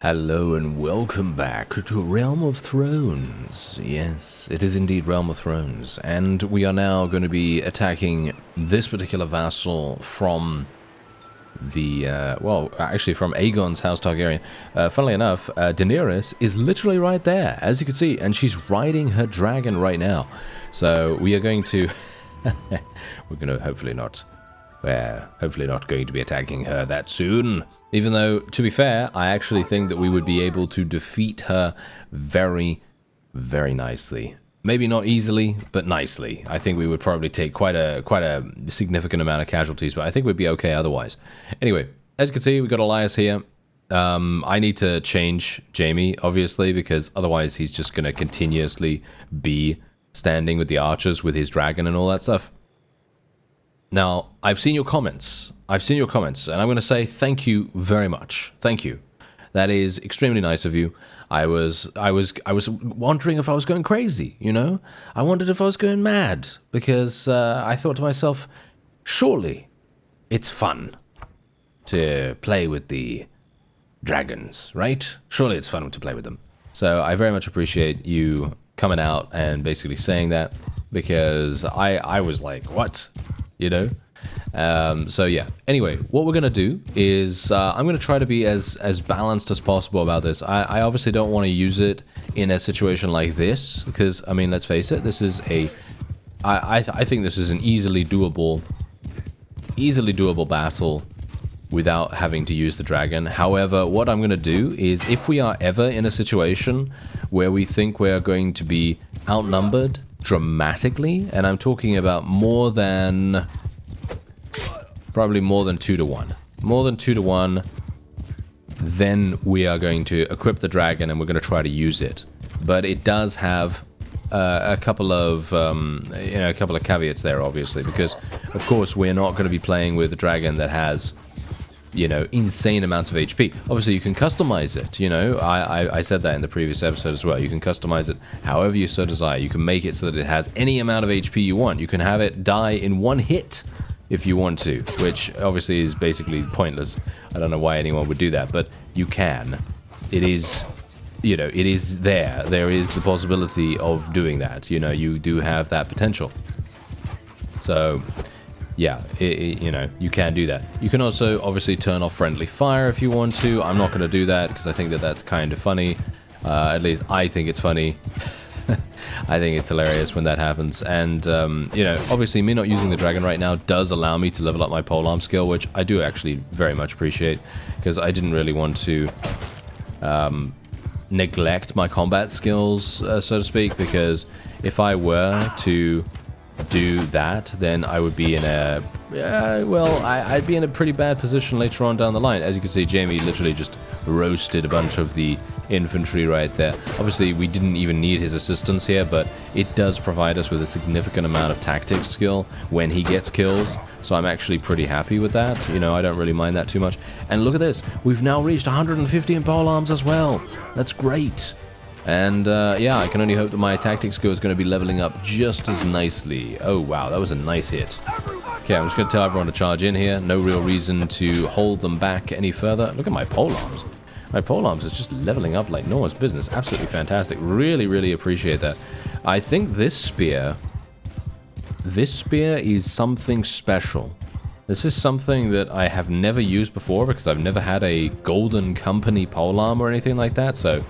Hello and welcome back to Realm of Thrones. Yes, it is indeed Realm of Thrones. And we are now going to be attacking this particular vassal from the, actually from Aegon's House Targaryen. Funnily enough, Daenerys is literally right there, as you can see, and she's riding her dragon right now. So we are going to, we're going to hopefully not going to be attacking her that soon. Even though, to be fair, I actually think that we would be able to defeat her very, very nicely. Maybe not easily, but nicely. I think we would probably take quite a significant amount of casualties, but I think we'd be okay otherwise. Anyway, as you can see, we got Elias here. I need to change Jaime, obviously, because otherwise he's just going to continuously be standing with the archers with his dragon and all that stuff. Now, I've seen your comments. And I'm going to say thank you very much. Thank you. That is extremely nice of you. I was wondering if I was going crazy, you know? I wondered if I was going mad, because I thought to myself, surely it's fun to play with the dragons, right? Surely it's fun to play with them. So I very much appreciate you coming out and basically saying that, because I was like, what? You know? So yeah, anyway, what we're gonna do is I'm gonna try to be as balanced as possible about this. I obviously don't want to use it in a situation like this, because I mean, let's face it, this is I think this is an easily doable battle without having to use the dragon. However, what I'm gonna do is, if we are ever in a situation where we think we're going to be outnumbered dramatically, and I'm talking about probably more than 2 to 1. More than 2 to 1, then we are going to equip the dragon and we're going to try to use it. But it does have a couple of caveats there, obviously, because of course we're not going to be playing with a dragon that has, you know, insane amounts of HP. Obviously, you can customize it, you know. I said that in the previous episode as well. You can customize it however you so desire. You can make it so that it has any amount of HP you want. You can have it die in one hit if you want to, which obviously is basically pointless. I don't know why anyone would do that, but you can. It is, you know, it is there. There is the possibility of doing that. You know, you do have that potential. So yeah, you know, you can do that. You can also obviously turn off friendly fire if you want to. I'm not going to do that because I think that that's kind of funny. At least I think it's funny. I think it's hilarious when that happens. And, you know, obviously me not using the dragon right now does allow me to level up my polearm skill, which I do actually very much appreciate, because I didn't really want to neglect my combat skills, so to speak, because if I were to do that, then I would be in a, I'd be in a pretty bad position later on down the line. As you can see, Jaime literally just roasted a bunch of the infantry right there. Obviously, we didn't even need his assistance here, but it does provide us with a significant amount of tactics skill when he gets kills, so I'm actually pretty happy with that. You know, I don't really mind that too much. And look at this, we've now reached 150 in polearms as well. That's great. And yeah, I can only hope that my tactics skill is going to be leveling up just as nicely. Oh wow, that was a nice hit. Okay, I'm just going to tell everyone to charge in here. No real reason to hold them back any further. Look at my polearms. My polearms is just leveling up like no one's business. Absolutely fantastic. Really, really appreciate that. I think this spear is something special. This is something that I have never used before, because I've never had a Golden Company polearm or anything like that, so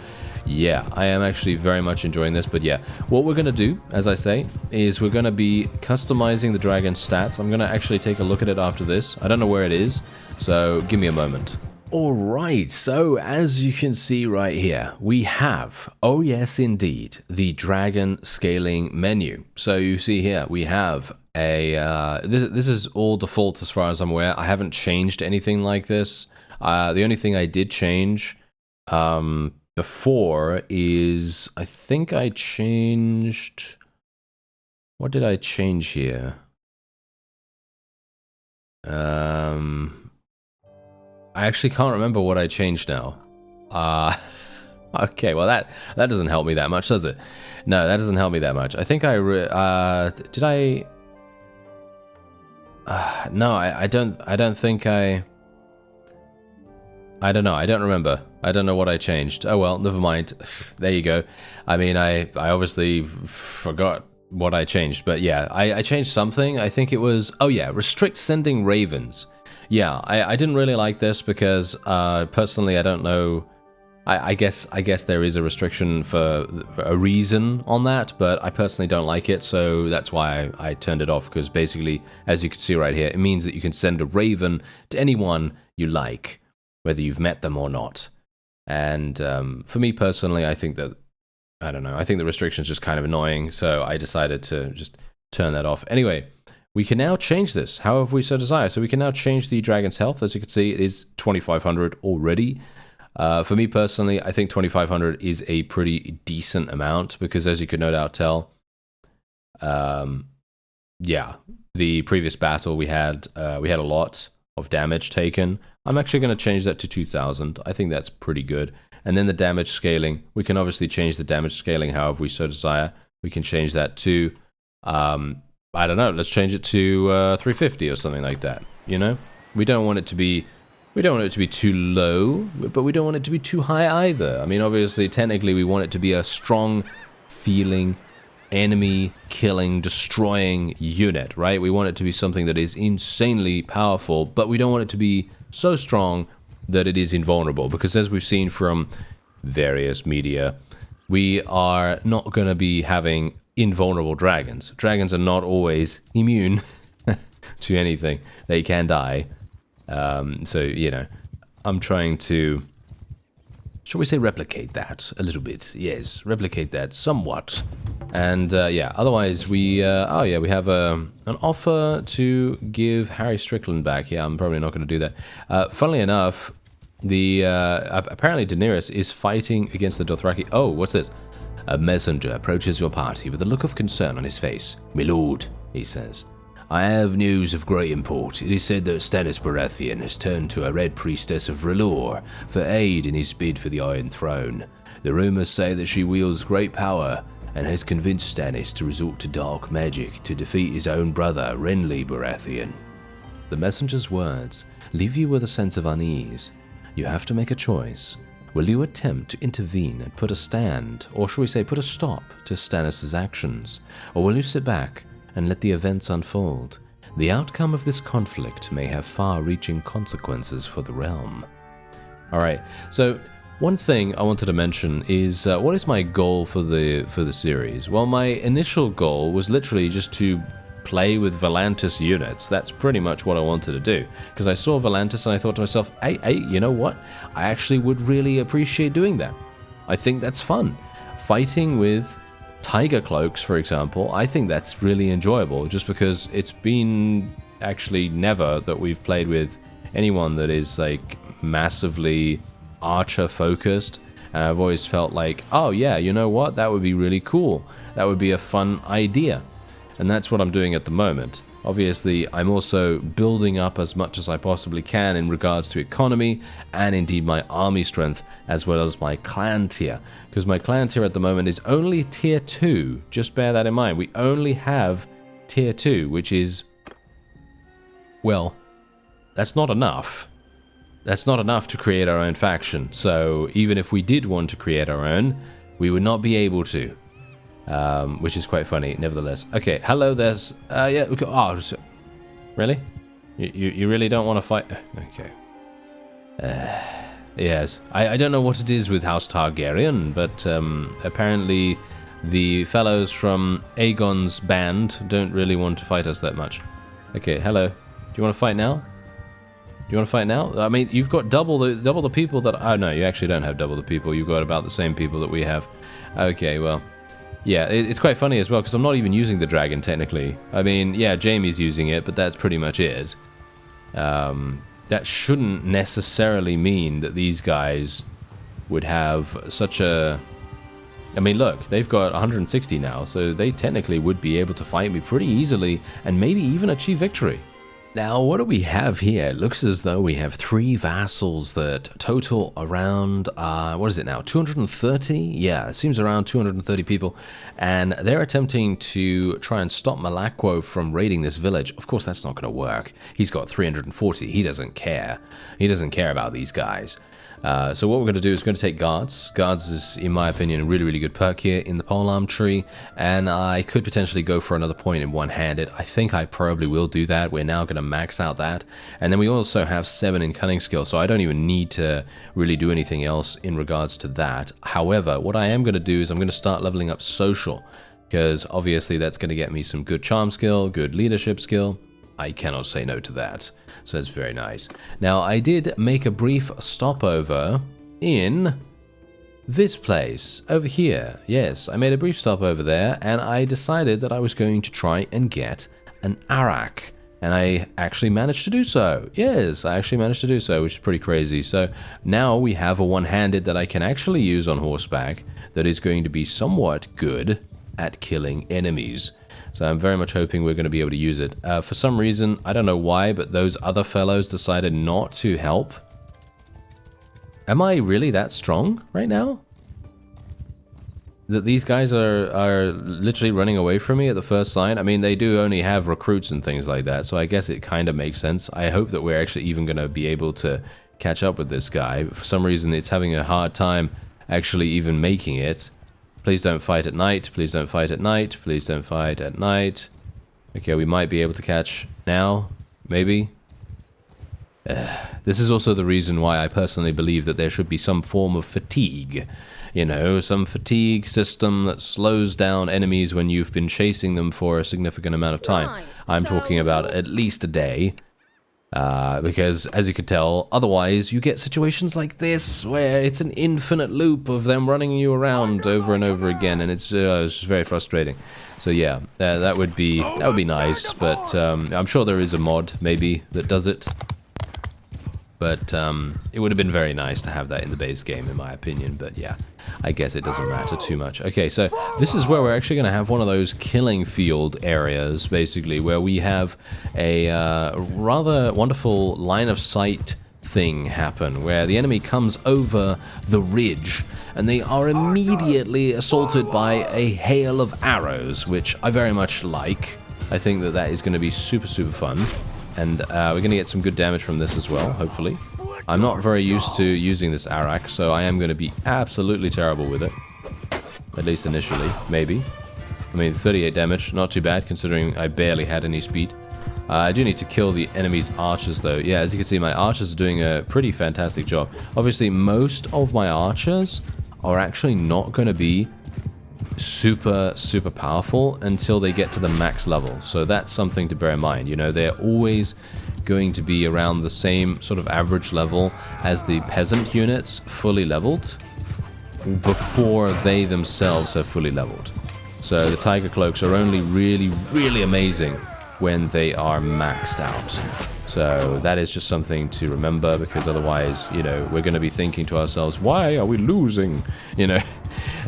yeah, I am actually very much enjoying this. But yeah, what we're going to do, as I say, is we're going to be customizing the dragon's stats. I'm going to actually take a look at it after this. I don't know where it is, so give me a moment. Alright, so as you can see right here, we have, oh yes indeed, the dragon scaling menu. So you see here, we have a, this is all default as far as I'm aware. I haven't changed anything like this. The only thing I did change before is, I think I changed, what did I change here? I actually can't remember what I changed now. Okay, well that doesn't help me that much, does it? No, that doesn't help me that much. I think I did I? No, I don't think I. I don't know. I don't remember. I don't know what I changed. Oh well, never mind. There you go. I mean, I obviously forgot what I changed, but yeah, I changed something. I think it was, oh yeah, restrict sending ravens. Yeah, I didn't really like this because personally I don't know. I guess there is a restriction for a reason on that, but I personally don't like it, so that's why I turned it off, because basically, as you can see right here, it means that you can send a raven to anyone you like, whether you've met them or not. And for me personally, I think that, I don't know, I think the restriction's just kind of annoying, so I decided to just turn that off. Anyway, we can now change this, however we so desire. So we can now change the dragon's health. As you can see, it is 2,500 already. For me personally, I think 2,500 is a pretty decent amount, because as you could no doubt tell, yeah, the previous battle we had a lot of damage taken. I'm actually going to change that to 2,000. I think that's pretty good. And then the damage scaling, we can obviously change the damage scaling however we so desire. We can change that to, I don't know, let's change it to 350 or something like that, you know? We don't want it to be too low, but we don't want it to be too high either. I mean, obviously, technically, we want it to be a strong feeling, enemy killing, destroying unit, right? We want it to be something that is insanely powerful, but we don't want it to be so strong that it is invulnerable, because as we've seen from various media, we are not going to be having invulnerable dragons. Dragons are not always immune to anything. They can die. So, you know, I'm trying to, shall we say, replicate that a little bit? Yes, replicate that somewhat. And, yeah, otherwise we, oh yeah, we have an offer to give Harry Strickland back. Yeah, I'm probably not going to do that. Funnily enough, apparently Daenerys is fighting against the Dothraki. Oh, what's this? A messenger approaches your party with a look of concern on his face. "My lord," he says, "I have news of great import. It is said that Stannis Baratheon has turned to a Red Priestess of R'hllor for aid in his bid for the Iron Throne. The rumors say that she wields great power and has convinced Stannis to resort to dark magic to defeat his own brother, Renly Baratheon." The messenger's words leave you with a sense of unease. You have to make a choice. Will you attempt to intervene and put a stand, or shall we say put a stop to Stannis' actions? Or will you sit back and let the events unfold? The outcome of this conflict may have far-reaching consequences for the realm. Alright, so one thing I wanted to mention is, what is my goal for the series? Well, my initial goal was literally just to play with Volantis units. That's pretty much what I wanted to do, because I saw Volantis and I thought to myself, hey, you know what? I actually would really appreciate doing that. I think that's fun. Fighting with tiger cloaks, for example, I think that's really enjoyable, just because it's been actually never that we've played with anyone that is like massively archer focused, and I've always felt like, oh yeah, you know what? That would be really cool. That would be a fun idea. And that's what I'm doing at the moment. Obviously, I'm also building up as much as I possibly can in regards to economy and indeed my army strength, as well as my clan tier. Because my clan tier at the moment is only tier 2. Just bear that in mind. We only have tier 2, which is, well, that's not enough. That's not enough to create our own faction. So even if we did want to create our own, we would not be able to. Which is quite funny, nevertheless. Okay, hello, there's... yeah, oh, really? You really don't want to fight? Okay. Yes, I don't know what it is with House Targaryen, but apparently the fellows from AEGON's band don't really want to fight us that much. Okay, hello. Do you want to fight now? Do you want to fight now? I mean, you've got double the people that... Oh, no, you actually don't have double the people. You've got about the same people that we have. Okay, well... Yeah, it's quite funny as well, because I'm not even using the dragon, technically. I mean, yeah, Jaime's using it, but that's pretty much it. That shouldn't necessarily mean that these guys would have such a... I mean, look, they've got 160 now, so they technically would be able to fight me pretty easily, and maybe even achieve victory. Now, what do we have here? It looks as though we have 3 vassals that total around, what is it now, 230? Yeah, it seems around 230 people, and they're attempting to try and stop Malakwo from raiding this village. Of course, that's not going to work. He's got 340. He doesn't care. He doesn't care about these guys. So what we're going to do is going to take Guards. Guards is, in my opinion, a really, really good perk here in the polearm tree, and I could potentially go for another point in one-handed. I think I probably will do that. We're now going to max out that, and then we also have 7 in cunning skill, so I don't even need to really do anything else in regards to that. However, what I am going to do is I'm going to start leveling up social, because obviously that's going to get me some good charm skill, good leadership skill. I cannot say no to that. So that's very nice. Now, I did make a brief stopover in this place over here. Yes, I made a brief stop over there, and I decided that I was going to try and get an arak. And I actually managed to do so. Yes, I actually managed to do so, which is pretty crazy. So now we have a one-handed that I can actually use on horseback that is going to be somewhat good at killing enemies. So I'm very much hoping we're going to be able to use it. For some reason, I don't know why, but those other fellows decided not to help. Am I really that strong right now? That these guys are literally running away from me at the first sign? I mean, they do only have recruits and things like that, so I guess it kind of makes sense. I hope that we're actually even going to be able to catch up with this guy. But for some reason, it's having a hard time actually even making it. Please don't fight at night. Please don't fight at night. Please don't fight at night. Okay, we might be able to catch now. Maybe. This is also the reason why I personally believe that there should be some form of fatigue. You know, some fatigue system that slows down enemies when you've been chasing them for a significant amount of time. Right, I'm talking about at least a day. Because, as you could tell, otherwise you get situations like this where it's an infinite loop of them running you around over and over again, and it's just very frustrating. So yeah, that would be nice, but I'm sure there is a mod maybe that does it. But it would have been very nice to have that in the base game, in my opinion. But yeah, I guess it doesn't matter too much. Okay, so this is where we're actually going to have one of those killing field areas, basically, where we have a rather wonderful line of sight thing happen, where the enemy comes over the ridge, and they are immediately assaulted by a hail of arrows, which I very much like. I think that that is going to be super, super fun. And we're going to get some good damage from this as well, hopefully. I'm not very used to using this arak, so I am going to be absolutely terrible with it. At least initially, maybe. I mean, 38 damage, not too bad, considering I barely had any speed. I do need to kill the enemy's archers, though. Yeah, as you can see, my archers are doing a pretty fantastic job. Obviously, most of my archers are actually not going to be super powerful until they get to the max level, so that's something to bear in mind. You know, they're always going to be around the same sort of average level as the peasant units fully leveled before they themselves have fully leveled. So the tiger cloaks are only really amazing when they are maxed out. So that is just something to remember, because otherwise, you know, we're going to be thinking to ourselves, why are we losing? You know,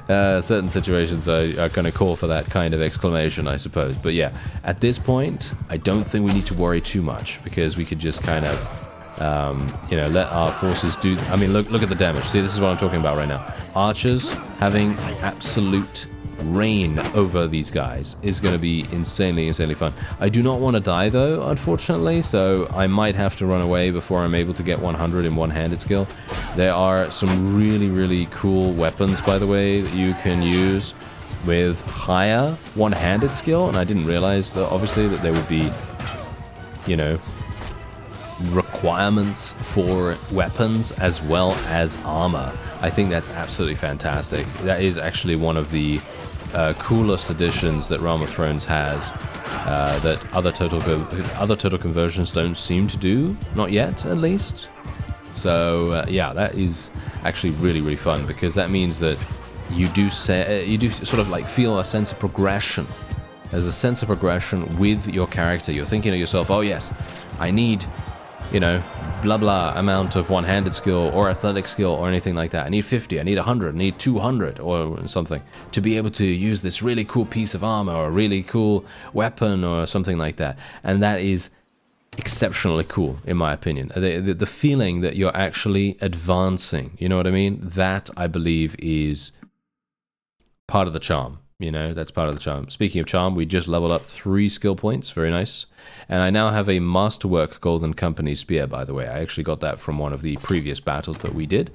certain situations are going to call for that kind of exclamation, I suppose. But yeah, at this point, I don't think we need to worry too much, because we could just kind of, you know, let our forces do... I mean, look at the damage. See, this is what I'm talking about right now. Archers having absolute reign over these guys is going to be insanely fun. I do not want to die, though, unfortunately, so I might have to run away before I'm able to get 100 in one-handed skill. There are some really cool weapons, by the way, that you can use with higher one-handed skill, and I didn't realize that, obviously, that there would be, you know, requirements for weapons as well as armor. I think that's absolutely fantastic. That is actually one of the coolest additions that Realm of Thrones has, that other total conversions don't seem to do, not yet at least. So yeah, that is actually really fun, because that means that you do sort of like feel a sense of progression. There's a sense of progression with your character. You're thinking to yourself, oh yes, I need, you know, blah amount of one-handed skill or athletic skill or anything like that. I need 50, I need 100, I need 200 or something to be able to use this really cool piece of armor or a really cool weapon or something like that. And that is exceptionally cool, in my opinion. The feeling that you're actually advancing, you know what I mean? That, I believe, is part of the charm. You know, that's part of the charm. Speaking of charm, we just leveled up 3 skill points. Very nice. And I now have a Masterwork Golden Company Spear, by the way. I actually got that from one of the previous battles that we did.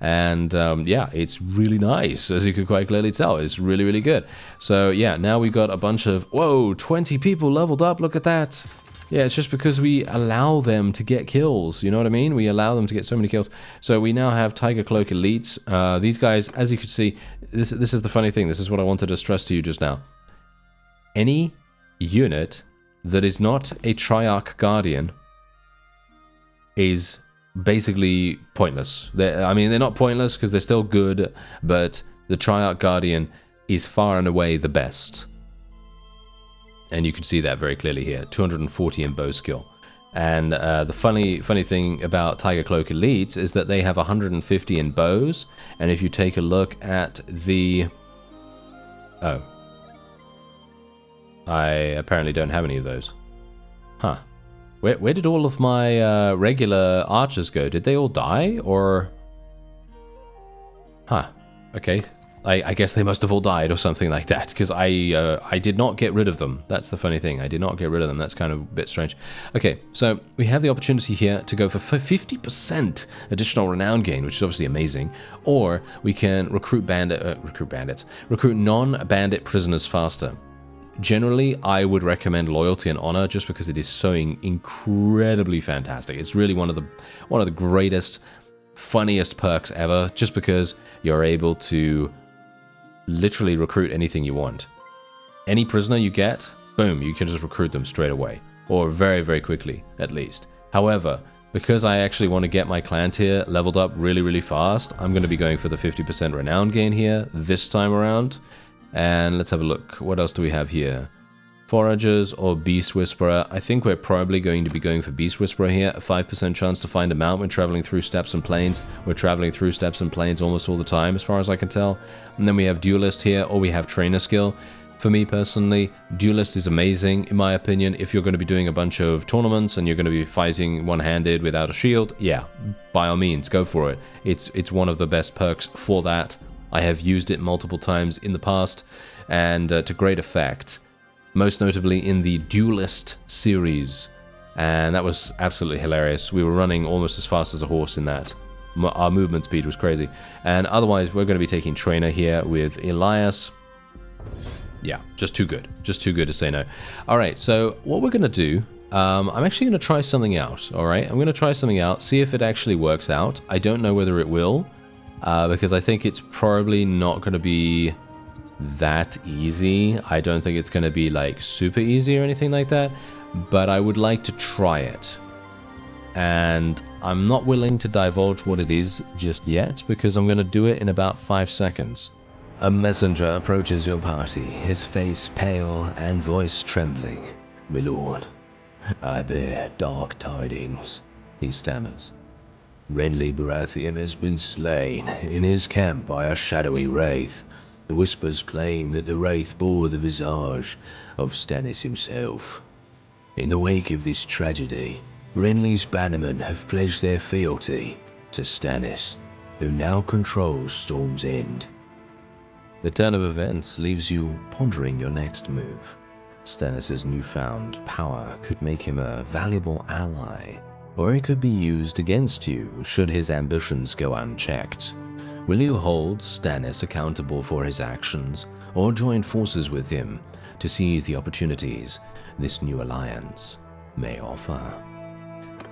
And yeah, it's really nice, as you can quite clearly tell. It's really, really good. So yeah, now we've got a bunch of... Whoa, 20 people leveled up. Look at that. Yeah, it's just because we allow them to get kills. You know what I mean? We allow them to get so many kills. So we now have Tiger Cloak Elites. These guys, as you can see, this is the funny thing. This is what I wanted to stress to you just now. Any unit that is not a Triarch Guardian is basically pointless. I mean, they're not pointless because they're still good, but the Triarch Guardian is far and away the best. And you can see that very clearly here. 240 in bow skill. And the funny thing about Tiger Cloak Elites is that they have 150 in bows. And if you take a look at the... Oh. I apparently don't have any of those. Huh. Where did all of my regular archers go? Did they all die, or... Huh. Okay. I guess they must have all died or something like that, because I did not get rid of them. That's the funny thing. I did not get rid of them. That's kind of a bit strange. Okay, so we have the opportunity here to go for 50% additional renown gain, which is obviously amazing, or we can recruit non-bandit prisoners faster. Generally, I would recommend Loyalty and Honor just because it is so incredibly fantastic. It's really one of the greatest, funniest perks ever, just because you're able to literally recruit anything you want. Any prisoner you get, boom, you can just recruit them straight away, or very, very quickly, at least. However, because I actually want to get my clan tier leveled up really, really fast, I'm going to be going for the 50% renown gain here this time around. And let's have a look. What else do we have here? Foragers or Beast Whisperer. I think we're probably going to be going for Beast Whisperer here. A 5% chance to find a mount when traveling through steppes and plains. We're traveling through steppes and plains almost all the time, as far as I can tell. And then we have Duelist here, or we have Trainer Skill. For me personally, Duelist is amazing, in my opinion. If you're going to be doing a bunch of tournaments and you're going to be fighting one-handed without a shield, yeah, by all means, go for it. It's one of the best perks for that. I have used it multiple times in the past, and to great effect. Most notably in the Duelist series, and that was absolutely hilarious. We were running almost as fast as a horse in that. Our movement speed was crazy. And otherwise, we're going to be taking Trainer here with Elias. Yeah, just too good. Just too good to say no. Alright, so what we're going to do, I'm actually going to try something out, alright? I'm going to try something out, see if it actually works out. I don't know whether it will. Because I think it's probably not going to be that easy. I don't think it's going to be like super easy or anything like that, but I would like to try it. And I'm not willing to divulge what it is just yet, because I'm going to do it in about 5 seconds. A messenger approaches your party, his face pale and voice trembling. "My lord, I bear dark tidings," he stammers. "Renly Baratheon has been slain in his camp by a shadowy wraith. The whispers claim that the wraith bore the visage of Stannis himself. In the wake of this tragedy, Renly's bannermen have pledged their fealty to Stannis, who now controls Storm's End." The turn of events leaves you pondering your next move. Stannis' newfound power could make him a valuable ally, or it could be used against you should his ambitions go unchecked. Will you hold Stannis accountable for his actions, or join forces with him to seize the opportunities this new alliance may offer?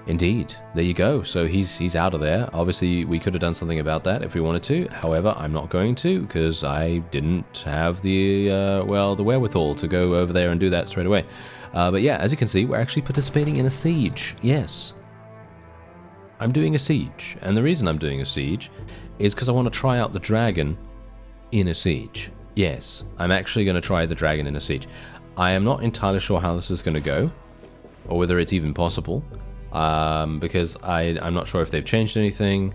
Indeed, there you go. So he's out of there. Obviously, we could have done something about that if we wanted to. However, I'm not going to, because I didn't have the, the wherewithal to go over there and do that straight away. But yeah, as you can see, we're actually participating in a siege. Yes. I'm doing a siege, and the reason I'm doing a siege is because I want to try out the dragon in a siege. Yes, I'm actually going to try the dragon in a siege. I am not entirely sure how this is going to go, or whether it's even possible, because I'm not sure if they've changed anything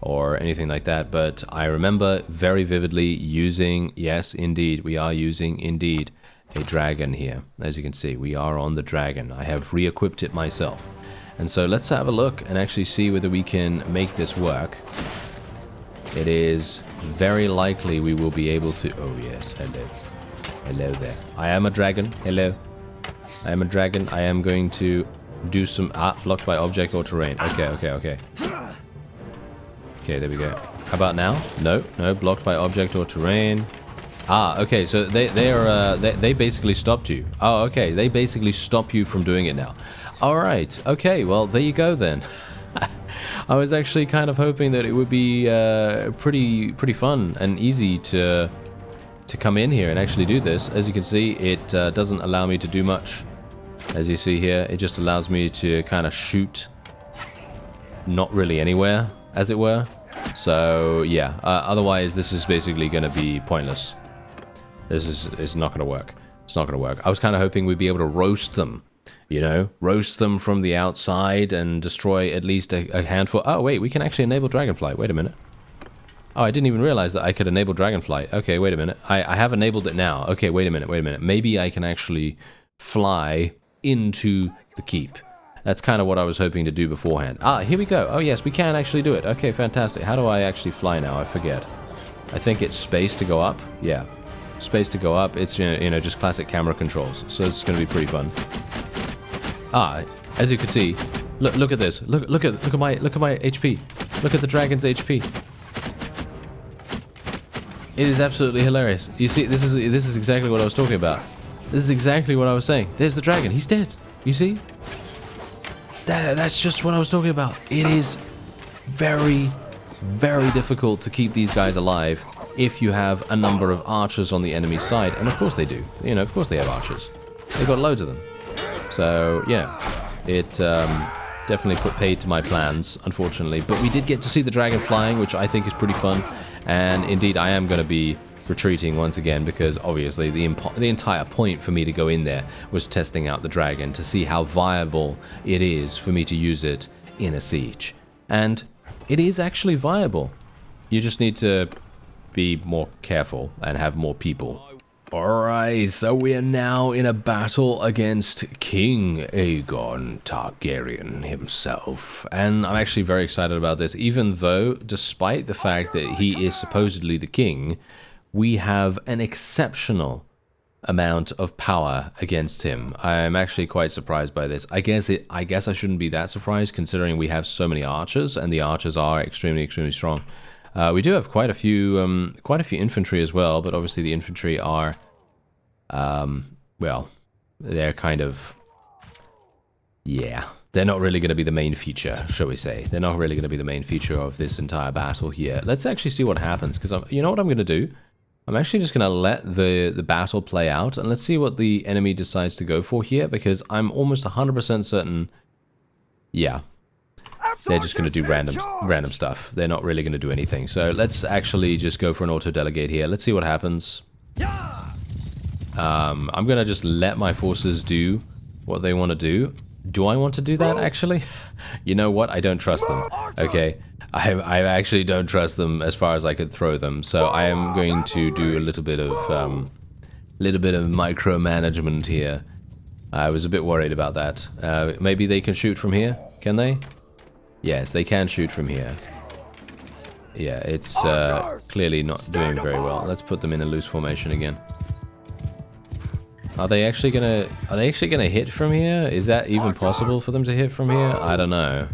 or anything like that, but I remember very vividly using, yes, indeed, we are using, indeed, a dragon here. As you can see, we are on the dragon. I have re-equipped it myself. And so let's have a look and actually see whether we can make this work. It is very likely we will be able to... Oh yes, hello. Hello there. I am a dragon. Hello. I am a dragon. I am going to do some... blocked by object or terrain. Okay, okay, okay. Okay, there we go. How about now? No, no, blocked by object or terrain. Okay, so they basically stopped you. Oh, okay, they basically stop you from doing it now. All right, okay, well, there you go then. I was actually kind of hoping that it would be pretty fun and easy to come in here and actually do this. As you can see, it doesn't allow me to do much. As you see here, it just allows me to kind of shoot not really anywhere, as it were. So, yeah, otherwise this is basically going to be pointless. This is not going to work. It's not going to work. I was kind of hoping we'd be able to roast them, you know, roast them from the outside and destroy at least a handful. Oh, wait, we can actually enable Dragonflight. Wait a minute. Oh, I didn't even realize that I could enable Dragonflight. Okay, wait a minute. I have enabled it now. Okay, wait a minute. Maybe I can actually fly into the keep. That's kind of what I was hoping to do beforehand. Here we go. Oh, yes, we can actually do it. Okay, fantastic. How do I actually fly now? I forget. I think it's space to go up. Yeah, space to go up. It's, you know, just classic camera controls. So it's going to be pretty fun. As you can see, look at this. Look at my HP. Look at the dragon's HP. It is absolutely hilarious. You see, this is exactly what I was talking about. This is exactly what I was saying. There's the dragon. He's dead. You see? That's just what I was talking about. It is very, very difficult to keep these guys alive if you have a number of archers on the enemy side. And of course they do. You know, of course they have archers. They've got loads of them. So, yeah. It definitely put paid to my plans, unfortunately. But we did get to see the dragon flying, which I think is pretty fun. And indeed, I am going to be retreating once again because obviously the entire point for me to go in there was testing out the dragon to see how viable it is for me to use it in a siege. And it is actually viable. You just need to be more careful and have more people. Alright, so we are now in a battle against King Aegon Targaryen himself. And I'm actually very excited about this, even though, despite the fact that he is supposedly the king, we have an exceptional amount of power against him. I'm actually quite surprised by this. I guess I shouldn't be that surprised, considering we have so many archers, and the archers are extremely strong. We do have quite a few infantry as well, but obviously the infantry are, well, they're kind of, yeah, they're not really going to be the main feature, shall we say. They're not really going to be the main feature of this entire battle here. Let's actually see what happens, because you know what I'm going to do? I'm actually just going to let the battle play out, and let's see what the enemy decides to go for here, because I'm almost 100% certain, yeah, they're just going to do random stuff. They're not really going to do anything. So let's actually just go for an auto-delegate here. Let's see what happens. I'm going to just let my forces do what they want to do. Do I want to do that, actually? You know what? I don't trust them. Okay. I actually don't trust them as far as I could throw them. So I am going to do a little bit of micromanagement here. I was a bit worried about that. Maybe they can shoot from here? Can they? Yes, they can shoot from here. Yeah, it's clearly not doing very well. Let's put them in a loose formation again. Are they actually gonna hit from here? Is that even possible for them to hit from here? I don't know.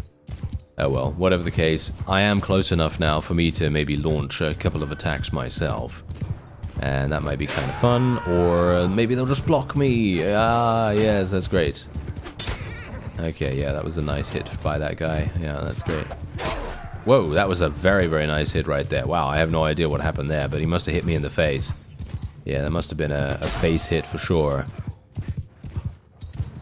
Oh well, whatever the case, I am close enough now for me to maybe launch a couple of attacks myself. And that might be kind of fun, or maybe they'll just block me. Yes, that's great. Okay, yeah, that was a nice hit by that guy. Yeah, that's great. Whoa, that was a very nice hit right there. Wow, I have no idea what happened there, but he must have hit me in the face. Yeah, that must have been a face hit for sure.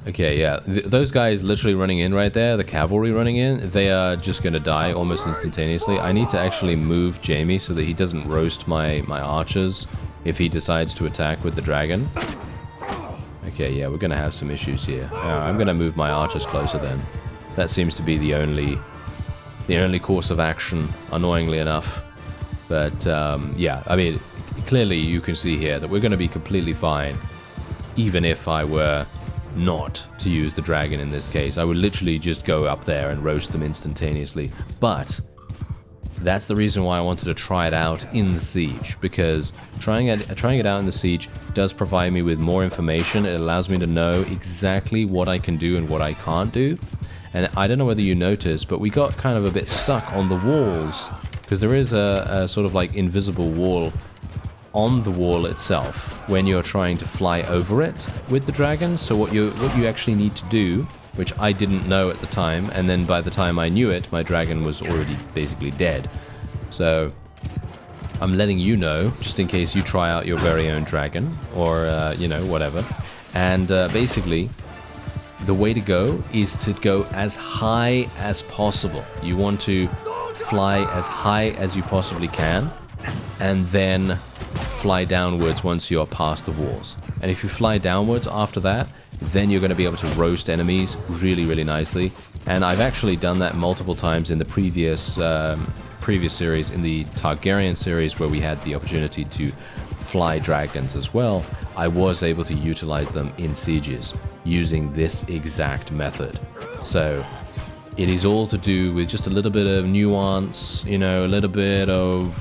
Okay, yeah, those guys literally running in right there, the cavalry running in, they are just going to die almost instantaneously. I need to actually move Jaime so that he doesn't roast my archers if he decides to attack with the dragon. Okay, yeah, we're going to have some issues here. I'm going to move my archers closer then. That seems to be the only course of action, annoyingly enough. But, yeah, I mean, clearly you can see here that we're going to be completely fine, even if I were not to use the dragon in this case. I would literally just go up there and roast them instantaneously. But That's the reason why I wanted to try it out in the siege, because trying it out in the siege does provide me with more information. It allows me to know exactly what I can do and what I can't do. And I don't know whether you noticed, but we got kind of a bit stuck on the walls, because there is a sort of like invisible wall on the wall itself when you're trying to fly over it with the dragon. So what you actually need to do, which I didn't know at the time, and then by the time I knew it, my dragon was already basically dead. So I'm letting you know, just in case you try out your very own dragon, or, you know, whatever. And basically, the way to go is to go as high as possible. You want to fly as high as you possibly can, and then fly downwards once you're past the walls. And if you fly downwards after that, then you're going to be able to roast enemies really, really nicely. And I've actually done that multiple times in the previous series, in the Targaryen series, where we had the opportunity to fly dragons as well. I was able to utilize them in sieges using this exact method. So it is all to do with just a little bit of nuance, you know, a little bit of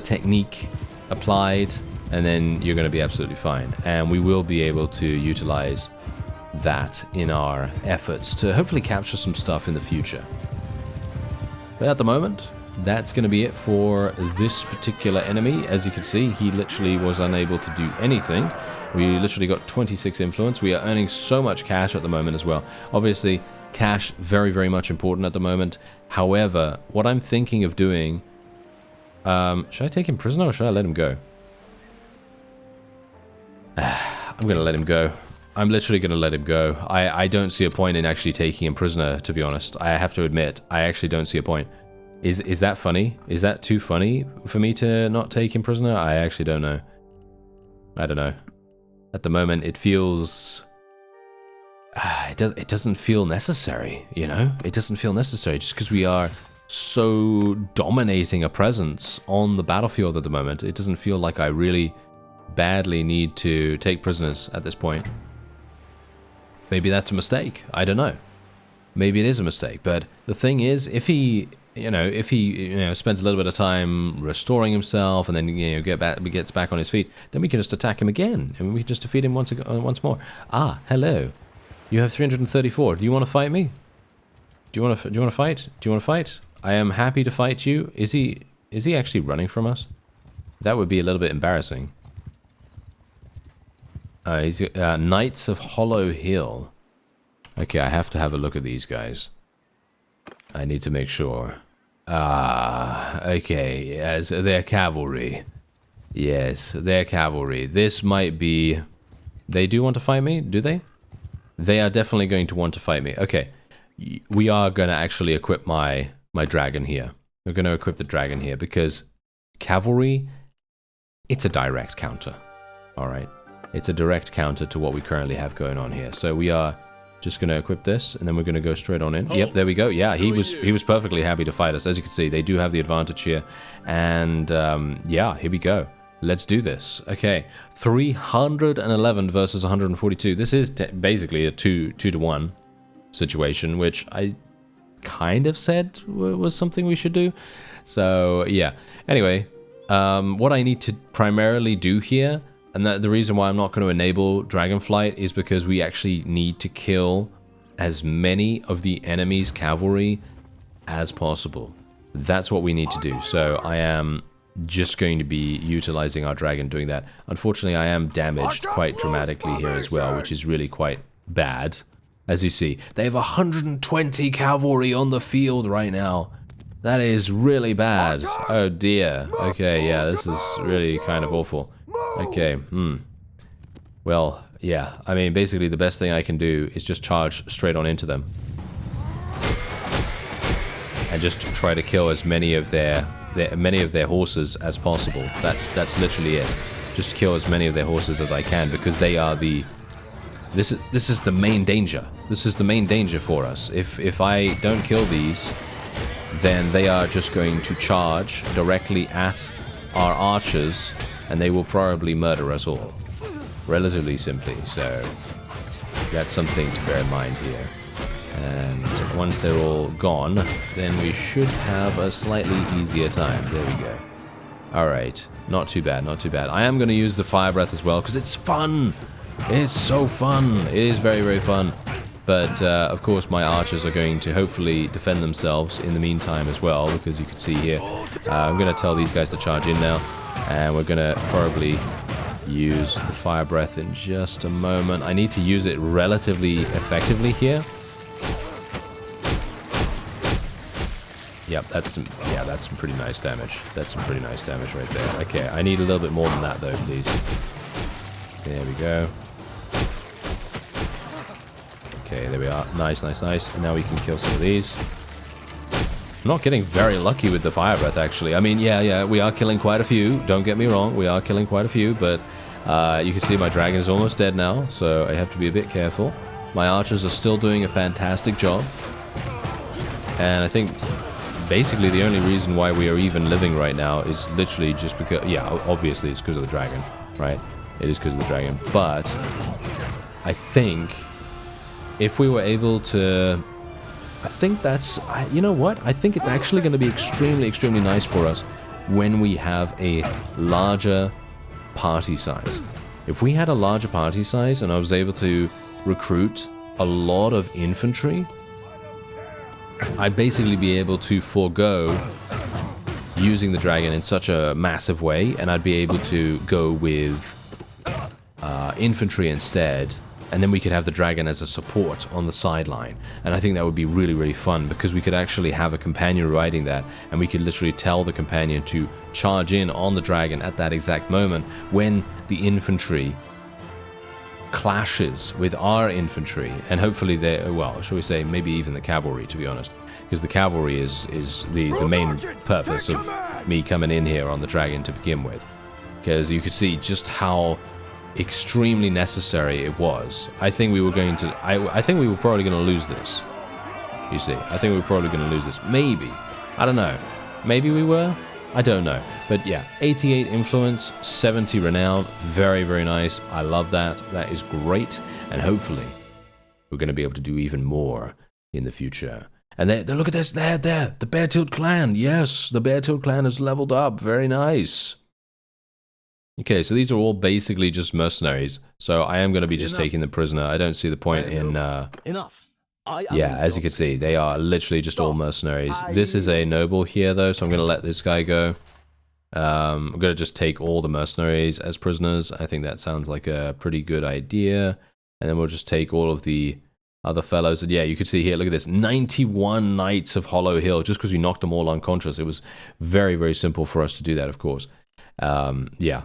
technique applied, and then you're going to be absolutely fine. And we will be able to utilize that in our efforts to hopefully capture some stuff in the future. But at the moment, that's going to be it for this particular enemy. As you can see, he literally was unable to do anything. We literally got 26 influence. We are earning so much cash at the moment as well. Obviously, cash, very, very much important at the moment. However, what I'm thinking of doing... should I take him prisoner or should I let him go? I'm going to let him go. I'm literally going to let him go. I don't see a point in actually taking him prisoner, to be honest. I have to admit, I actually don't see a point. Is that funny? Is that too funny for me to not take him prisoner? I actually don't know. I don't know. At the moment, it feels... it doesn't feel necessary, you know? It doesn't feel necessary just because we are so dominating a presence on the battlefield at the moment. It doesn't feel like I really badly need to take prisoners at this point. Maybe that's a mistake. I don't know. Maybe it is a mistake. But the thing is, if he spends a little bit of time restoring himself and then gets back on his feet, then we can just attack him again and we can just defeat him once more. Ah, hello. You have 334. Do you want to fight me? Do you want to fight? Do you want to fight? I am happy to fight you. Is he actually running from us? That would be a little bit embarrassing. He's Knights of Hollow Hill. Okay, I have to have a look at these guys. I need to make sure. Ah, okay, yes, they're cavalry. Yes, they're cavalry. This might be... They do want to fight me, do they? They are definitely going to want to fight me. Okay, we are going to actually equip my dragon here. We're going to equip the dragon here because cavalry, it's a direct counter. Alright, it's a direct counter to what we currently have going on here. So we are... just going to equip this, and then we're going to go straight on in. Yep, there we go. Yeah, he was perfectly happy to fight us. As you can see, they do have the advantage here. And, yeah, here we go. Let's do this. Okay, 311 versus 142. This is basically a 2-to-1 situation, which I kind of said was something we should do. So, yeah. Anyway, what I need to primarily do here... And the reason why I'm not going to enable Dragonflight is because we actually need to kill as many of the enemy's cavalry as possible. That's what we need to do. So I am just going to be utilizing our dragon doing that. Unfortunately, I am damaged quite dramatically here as well, which is really quite bad. As you see, they have 120 cavalry on the field right now. That is really bad. Oh dear. Okay, yeah, this is really kind of awful. Okay, well, yeah, I mean, basically the best thing I can do is just charge straight on into them. And just try to kill as many of their horses as possible. That's literally it. Just kill as many of their horses as I can, because they are the... This is the main danger. This is the main danger for us. If I don't kill these, then they are just going to charge directly at our archers, and they will probably murder us all. Relatively simply, so that's something to bear in mind here. And once they're all gone, then we should have a slightly easier time. There we go. Alright, not too bad, not too bad. I am going to use the fire breath as well, because it's fun! It's so fun! It is very, very fun. But, of course, my archers are going to hopefully defend themselves in the meantime as well, because you can see here, I'm going to tell these guys to charge in now, and we're going to probably use the fire breath in just a moment. I need to use it relatively effectively here. Yep, that's some pretty nice damage. That's some pretty nice damage right there. Okay, I need a little bit more than that though, please. There we go. Okay, there we are. Nice, nice, nice. And now we can kill some of these. I'm not getting very lucky with the fire breath, actually. I mean, yeah, we are killing quite a few. Don't get me wrong, we are killing quite a few, but you can see my dragon is almost dead now, so I have to be a bit careful. My archers are still doing a fantastic job. And I think basically the only reason why we are even living right now is literally just because, yeah, obviously it's because of the dragon, right? It is because of the dragon, but I think if we were able to, I think that's, you know what? I think it's actually going to be extremely, extremely nice for us when we have a larger party size. If we had a larger party size and I was able to recruit a lot of infantry, I'd basically be able to forego using the dragon in such a massive way, and I'd be able to go with infantry instead, and then we could have the dragon as a support on the sideline. And I think that would be really, really fun, because we could actually have a companion riding that, and we could literally tell the companion to charge in on the dragon at that exact moment when the infantry clashes with our infantry, and hopefully they, well, shall we say, maybe even the cavalry, to be honest, because the cavalry is the main purpose of me coming in here on the dragon to begin with, because you could see just how extremely necessary it was. I think we were going to, I think we were probably going to lose this, you see. I think we were probably going to lose this, maybe, I don't know, maybe we were, I don't know. But yeah, 88 influence, 70 renown, very, very nice. I love that. That is great. And hopefully, we're going to be able to do even more in the future. And there, look at this, there, the Beartooth clan. Yes, the Beartooth clan has leveled up. Very nice. Okay, so these are all basically just mercenaries. So I am going to be just taking the prisoner. I don't see the point in... Enough. Yeah, as you can see, they are literally just all mercenaries. This is a noble here, though, so I'm going to let this guy go. I'm going to just take all the mercenaries as prisoners. I think that sounds like a pretty good idea. And then we'll just take all of the other fellows. And yeah, you can see here, look at this, 91 Knights of Hollow Hill, just because we knocked them all unconscious. It was very, very simple for us to do that, of course. Yeah,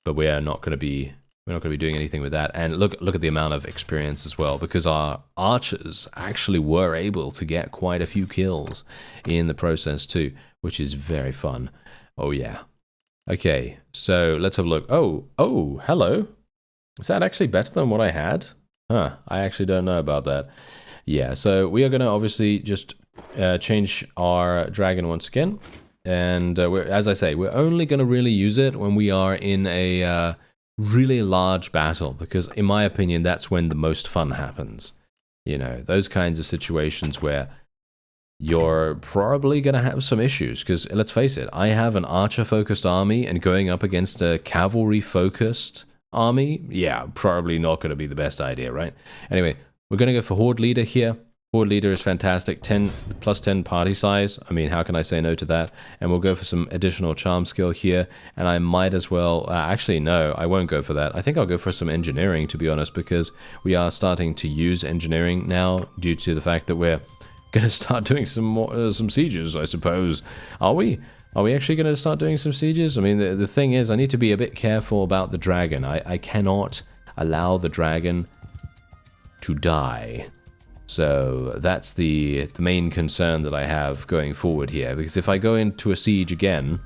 but we are not going to be... We're not going to be doing anything with that. And look at the amount of experience as well, because our archers actually were able to get quite a few kills in the process too, which is very fun. Oh yeah. Okay, so let's have a look. Oh, hello. Is that actually better than what I had? Huh, I actually don't know about that. Yeah, so we are going to obviously just change our dragon once again. And as I say, we're only going to really use it when we are in a... really large battle, because in my opinion that's when the most fun happens. You know, those kinds of situations where you're probably going to have some issues, because let's face it, I have an archer focused army, and going up against a cavalry focused army, yeah, probably not going to be the best idea, right? Anyway, we're going to go for horde leader here. Horde leader is fantastic, 10 plus 10 party size. I mean, how can I say no to that? And we'll go for some additional charm skill here. And I might as well, actually, no, I won't go for that. I think I'll go for some engineering, to be honest, because we are starting to use engineering now due to the fact that we're going to start doing some more, some sieges, I suppose. Are we? Are we actually going to start doing some sieges? I mean, the thing is, I need to be a bit careful about the dragon. I cannot allow the dragon to die. So that's the main concern that I have going forward here, because if I go into a siege again...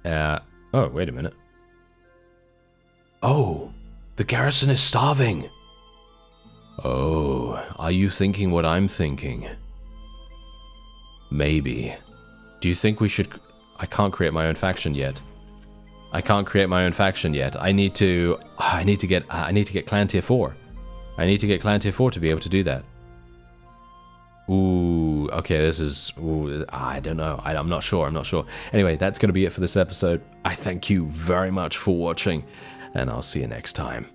oh, wait a minute. Oh, the garrison is starving. Oh, are you thinking what I'm thinking? Maybe. Do you think we should... I can't create my own faction yet. I can't create my own faction yet. I need to get clan tier 4. I need to get Clan Tier 4 to be able to do that. Ooh, okay, this is... Ooh, I don't know. I'm not sure. Anyway, that's going to be it for this episode. I thank you very much for watching, and I'll see you next time.